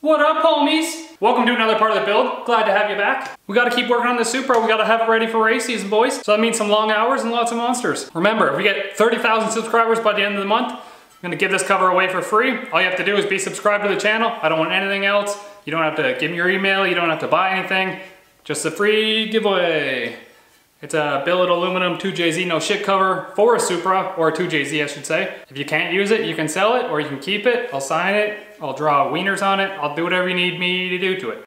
What up, homies? Welcome to another part of the build. Glad to have you back. We gotta keep working on this Supra. We gotta have it ready for race season, boys. So that means some long hours and lots of monsters. Remember, if we get 30,000 subscribers by the end of the month, I'm gonna give this cover away for free. All you have to do is be subscribed to the channel. I don't want anything else. You don't have to give me your email. You don't have to buy anything. Just a free giveaway. It's a billet aluminum 2JZ no shit cover for a Supra, or a 2JZ I should say. If you can't use it, you can sell it or you can keep it. I'll sign it, I'll draw wieners on it, I'll do whatever you need me to do to it.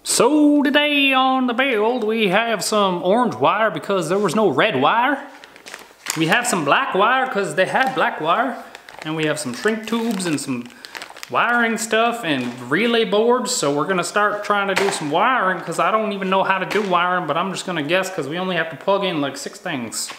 So today on the build we have some orange wire because there was no red wire. We have some black wire because they had black wire. And we have some shrink tubes and some wiring stuff and relay boards. So we're gonna start trying to do some wiring because I don't even know how to do wiring, but I'm just gonna guess because we only have to plug in like 6 things.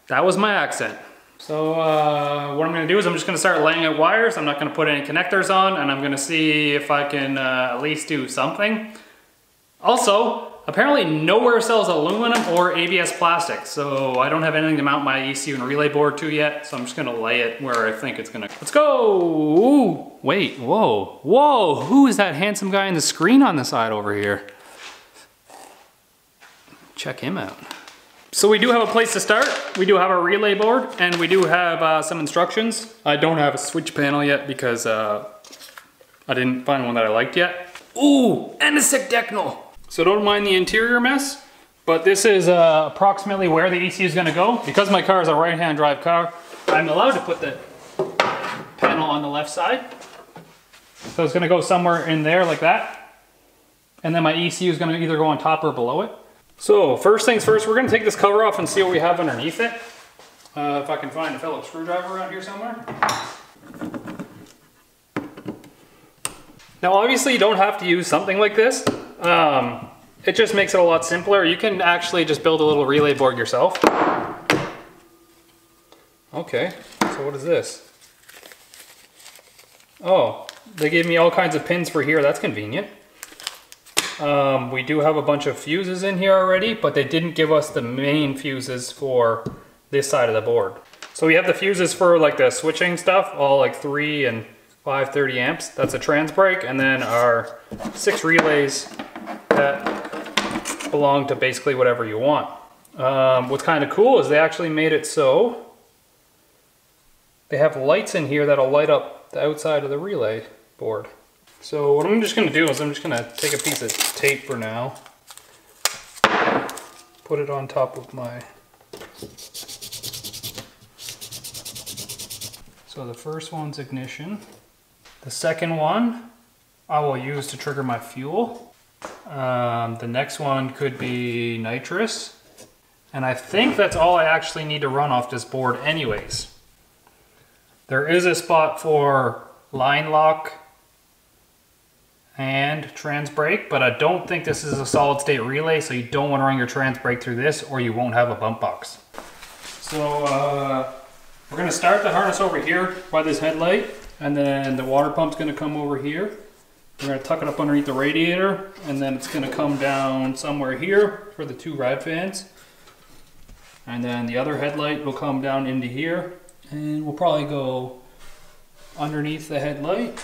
That was my accent. So what I'm gonna do is I'm just gonna start laying out wires. I'm not gonna put any connectors on, and I'm gonna see if I can at least do something. Also, apparently nowhere sells aluminum or ABS plastic, so I don't have anything to mount my ECU and relay board to yet, so I'm just gonna lay it where I think it's gonna. Let's go! Ooh, wait, whoa, whoa, who is that handsome guy in the screen on the side over here? Check him out. So we do have a place to start. We do have a relay board and we do have some instructions. I don't have a switch panel yet because I didn't find one that I liked yet. Ooh, and a sick decnal. So don't mind the interior mess, but this is approximately where the ECU is gonna go. Because my car is a right-hand drive car, I'm allowed to put the panel on the left side. So it's gonna go somewhere in there like that. And then my ECU is gonna either go on top or below it. So first things first, we're gonna take this cover off and see what we have underneath it. If I can find a Phillips screwdriver around here somewhere. Now obviously you don't have to use something like this. It just makes it a lot simpler. You can actually just build a little relay board yourself. Okay, so what is this? Oh, they gave me all kinds of pins for here, that's convenient. We do have a bunch of fuses in here already, but they didn't give us the main fuses for this side of the board. So we have the fuses for like the switching stuff, all like 3 and 530 amps. That's a trans brake, and then our 6 relays that belong to basically whatever you want. What's kind of cool is they actually made it so they have lights in here that'll light up the outside of the relay board. So what I'm just going to do is I'm just going to take a piece of tape for now, put it on top of my, so the first one's ignition, the second one I will use to trigger my fuel, the next one could be nitrous, and I think that's all I actually need to run off this board anyways. There is a spot for line lock and trans brake, but I don't think this is a solid state relay, so you don't want to run your trans brake through this or you won't have a bump box. So we're going to start the harness over here by this headlight, and then the water pump's going to come over here. We're going to tuck it up underneath the radiator, and then it's going to come down somewhere here for the 2 rad fans. And then the other headlight will come down into here, and we'll probably go underneath the headlight.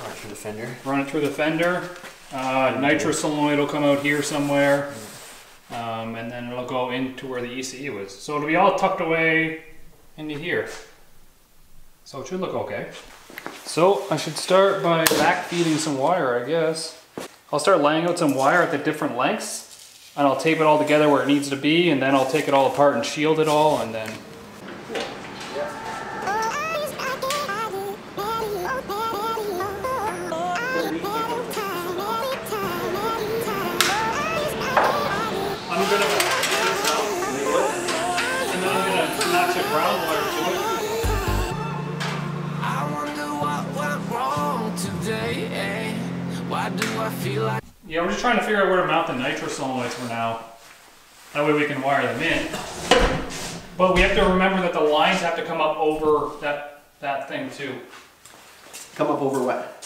Run it through the fender. Run it through the fender. Nitrous solenoid will come out here somewhere. And then it'll go into where the ECU is. So it'll be all tucked away into here. So it should look okay. So I should start by backfeeding some wire, I guess. I'll start laying out some wire at the different lengths, and I'll tape it all together where it needs to be, and then I'll take it all apart and shield it all, and then ground wire to it. I wonder what went wrong today. Why do I feel like... Yeah, we're just trying to figure out where to mount the nitrous solenoids for now. That way we can wire them in. But we have to remember that the lines have to come up over that thing too. Come up over what?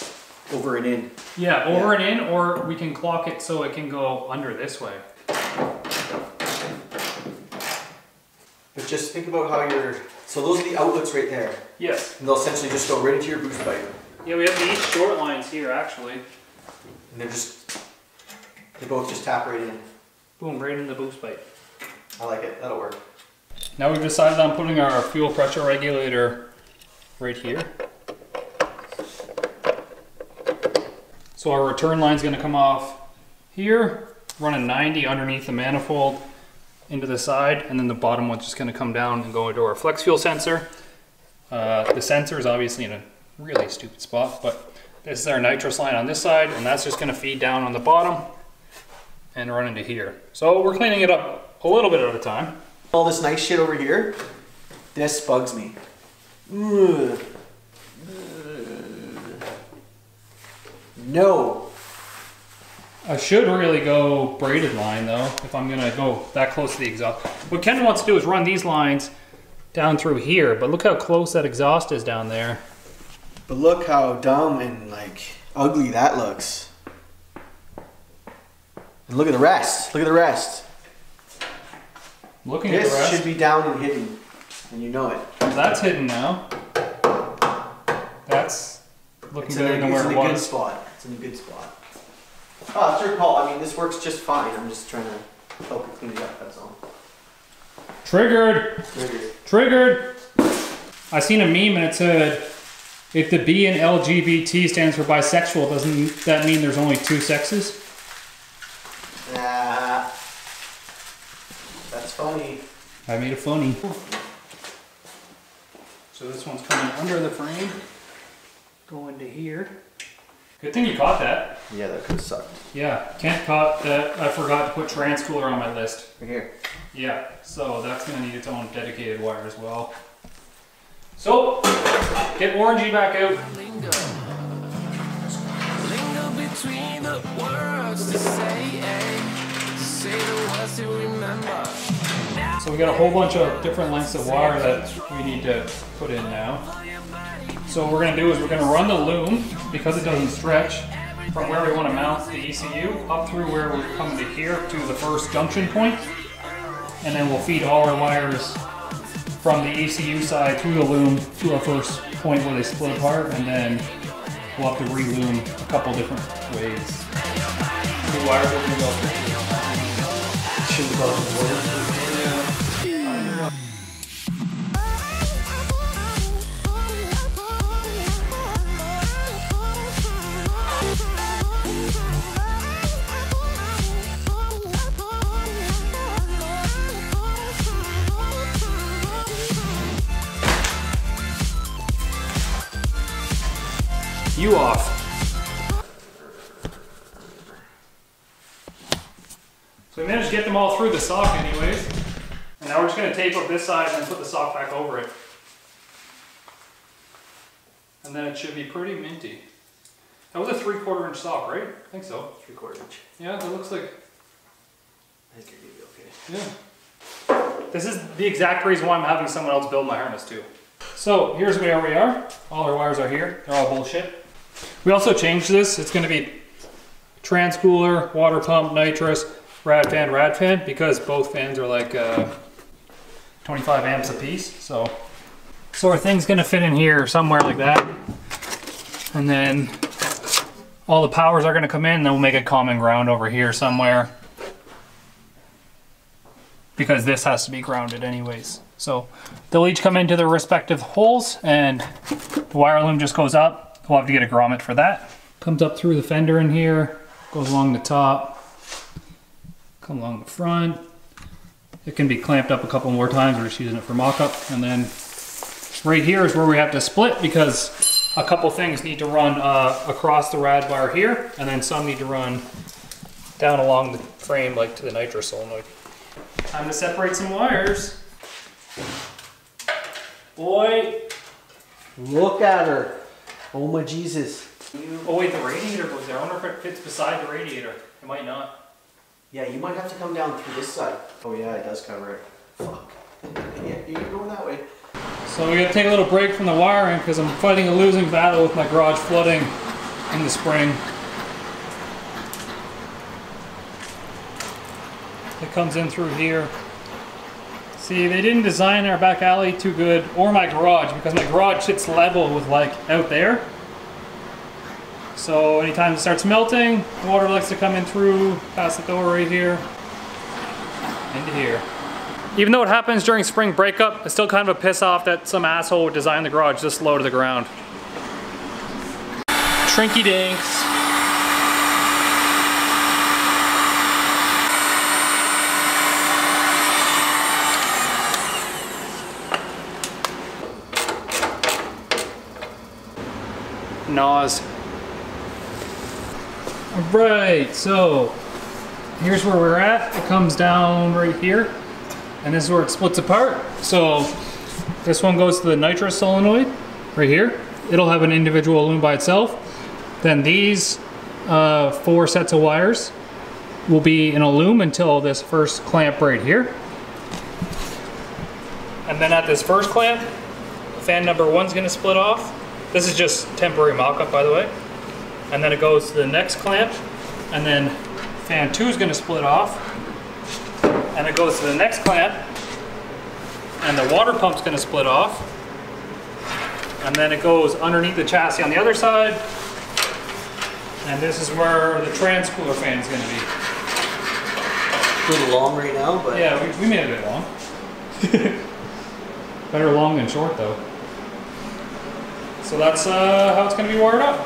Over and in. Yeah, over and in, or we can clock it so it can go under this way. But just think about how you're, so those are the outlets right there. Yes. And they'll essentially just go right into your boost pipe. Yeah, we have these short lines here actually. And they're just, they both just tap right in. Boom, right in the boost pipe. I like it, that'll work. Now we've decided on putting our fuel pressure regulator right here. So our return line is going to come off here, running 90 underneath the manifold into the side, and then the bottom one's just going to come down and go into our flex fuel sensor. The sensor is obviously in a really stupid spot, but this is our nitrous line on this side, and that's just going to feed down on the bottom and run into here. So we're cleaning it up a little bit at a time. All this nice shit over here, this bugs me. Ugh. No. I should really go braided line though, if I'm gonna go that close to the exhaust. What Ken wants to do is run these lines down through here, but look how close that exhaust is down there. But look how dumb and like ugly that looks. And look at the rest. Look at the rest. Looking at the This rest. should be down and hidden, and you know it. That's hidden now. That's looking better than where it It's in a good was. spot. It's in a good spot. Oh, it's your call. I mean, this works just fine. I'm just trying to help you clean it up, that's all. Triggered! Triggered! I seen a meme and it said, if the B in LGBT stands for bisexual, doesn't that mean there's only two sexes? That's funny. I made it funny. So this one's coming under the frame, going to here. Good thing you caught that. Yeah, that could have sucked. Yeah, Kent caught that. I forgot to put trans cooler on my list. Right here. Yeah, so that's gonna need its own dedicated wire as well. So, get Orangey back out. Linger between the words to say the words to remember. So we got a whole bunch of different lengths of wire that we need to put in now. So what we're gonna do is we're gonna run the loom, because it doesn't stretch, from where we wanna mount the ECU up through where we're coming to here to the first junction point. And then we'll feed all our wires from the ECU side through the loom to our first point where they split apart, and then we'll have to re-loom a couple different ways. The wires are gonna go through. Shouldn't have gone to the water. You off. So we managed to get them all through the sock anyways. And now we're just gonna tape up this side and then put the sock back over it. And then it should be pretty minty. That was a 3/4 inch sock, right? I think so. 3/4 inch. Yeah, that looks like, I think you're gonna be okay. yeah. This is the exact reason why I'm having someone else build my harness too. So here's where we are. All our wires are here. They're all bullshit. We also changed this. It's going to be trans cooler, water pump, nitrous, rad fan, because both fans are like 25 amps a piece. So our thing's going to fit in here somewhere like that. And then all the powers are going to come in, and then we'll make a common ground over here somewhere, because this has to be grounded anyways. So they'll each come into their respective holes, and the wire loom just goes up. We'll have to get a grommet for that. Comes up through the fender in here, goes along the top, come along the front. It can be clamped up a couple more times. We're just using it for mock-up. And then right here is where we have to split, because a couple things need to run across the rad bar here, and then some need to run down along the frame, like to the nitrous solenoid. Time to separate some wires. Boy. Look at her. Oh my Jesus. Oh wait, the radiator goes there. I wonder if it fits beside the radiator. It might not. Yeah, you might have to come down through this side. Oh yeah, it does cover it. Fuck. Yeah, you can go that way. So we gotta take a little break from the wiring because I'm fighting a losing battle with my garage flooding in the spring. It comes in through here. See, they didn't design our back alley too good, or my garage, because my garage sits level with like out there. So anytime it starts melting, water likes to come in through, past the door right here, into here. Even though it happens during spring breakup, it's still kind of a piss off that some asshole would design the garage this low to the ground. Trinky dinks. Nas. Alright, so here's where we're at. It comes down right here, and this is where it splits apart. So this one goes to the nitrous solenoid right here. It'll have an individual loom by itself. Then these 4 sets of wires will be in a loom until this first clamp right here. And then at this first clamp, fan number 1's gonna split off. This is just temporary mock-up, by the way. And then it goes to the next clamp, and then fan 2 is gonna split off, and it goes to the next clamp, and the water pump's gonna split off, and then it goes underneath the chassis on the other side, and this is where the trans cooler fan is gonna be. A little long right now, but Yeah, we made it a bit long. Better long than short, though. So that's how it's going to be wired up.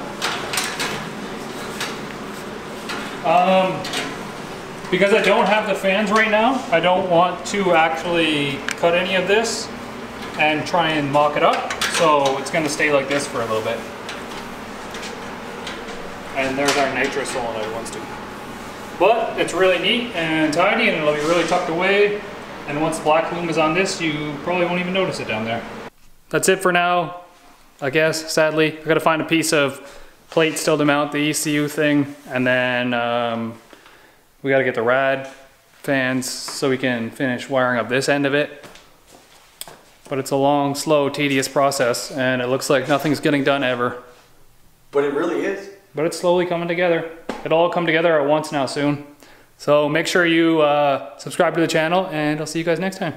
Because I don't have the fans right now, I don't want to actually cut any of this and try and mock it up. So it's going to stay like this for a little bit. And there's our nitrous solenoid ones too. But it's really neat and tidy, and it'll be really tucked away. And once the black loom is on this, you probably won't even notice it down there. That's it for now. I guess, sadly. I gotta find a piece of plate still to mount the ECU thing, and then we gotta get the rad fans so we can finish wiring up this end of it. But it's a long, slow, tedious process, and it looks like nothing's getting done ever. But it really is. But it's slowly coming together. It'll all come together at once now soon. So make sure you subscribe to the channel, and I'll see you guys next time.